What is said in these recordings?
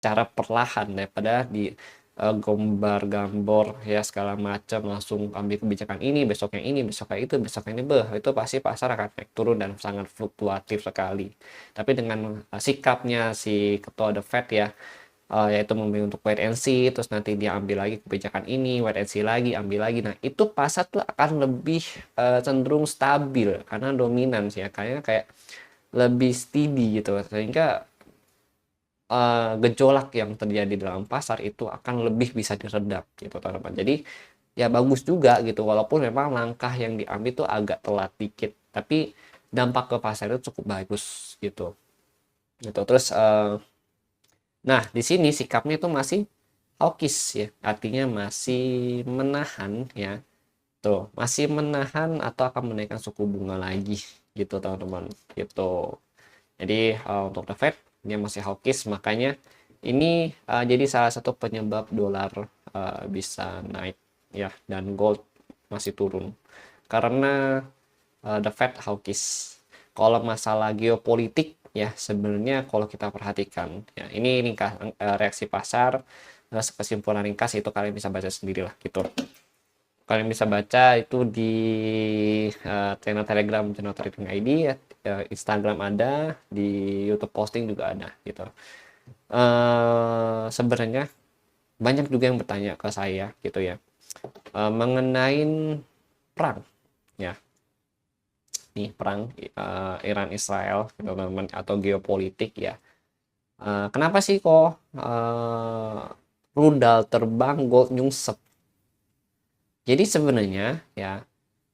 cara perlahan daripada di gombar-gambor ya segala macam langsung ambil kebijakan ini, besoknya itu, besoknya ini, itu pasti pasar akan naik turun dan sangat fluktuatif sekali. Tapi dengan sikapnya si ketua The Fed ya, yaitu memilih untuk wait and see, terus nanti dia ambil lagi kebijakan ini, wait and see lagi, ambil lagi. Nah, itu pasar tuh akan lebih cenderung stabil karena dominan sih ya, kayaknya kayak lebih steady gitu, sehingga gejolak yang terjadi dalam pasar itu akan lebih bisa diredam gitu teman-teman. Jadi ya bagus juga gitu, walaupun memang langkah yang diambil tuh agak telat dikit, tapi dampak ke pasar itu cukup bagus gitu. Gitu. Terus nah di sini sikapnya itu masih hawkish ya, artinya masih menahan ya. Tuh, masih menahan atau akan menaikkan suku bunga lagi gitu teman-teman. Gitu. Jadi untuk the Fed dia masih hawkish, makanya ini jadi salah satu penyebab dolar bisa naik ya, dan gold masih turun karena the Fed hawkish. Kalau masalah geopolitik ya sebenarnya kalau kita perhatikan ya, ini ringkas reaksi pasar, kesimpulan ringkas itu kalian bisa baca sendiri lah gitu. Kalian bisa baca itu di channel Telegram channel Trading ID ya, Instagram ada, di YouTube posting juga ada gitu. Sebenarnya banyak juga yang bertanya ke saya gitu ya, mengenai perang ya, nih perang Iran Israel gitu teman-teman, atau geopolitik ya. Kenapa sih kok rudal terbang gold nyungsep? Jadi sebenarnya ya,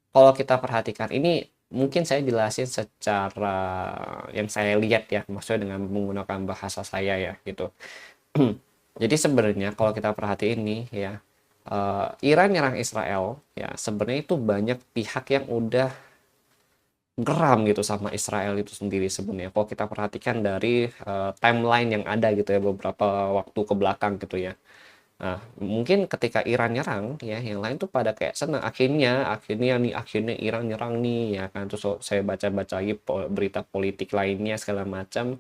kalau kita perhatikan ini, mungkin saya jelasin secara yang saya lihat ya, maksudnya dengan menggunakan bahasa saya ya gitu. Jadi sebenarnya kalau kita perhatiin nih ya, Iran nyerang Israel ya, sebenarnya itu banyak pihak yang udah geram gitu sama Israel itu sendiri sebenarnya. Kalau kita perhatikan dari timeline yang ada gitu ya, beberapa waktu ke belakang gitu ya. Nah, mungkin ketika Iran nyerang ya, yang lain tuh pada kayak senang, akhirnya Iran nyerang nih ya kan. Terus saya baca-baca lagi berita politik lainnya segala macam.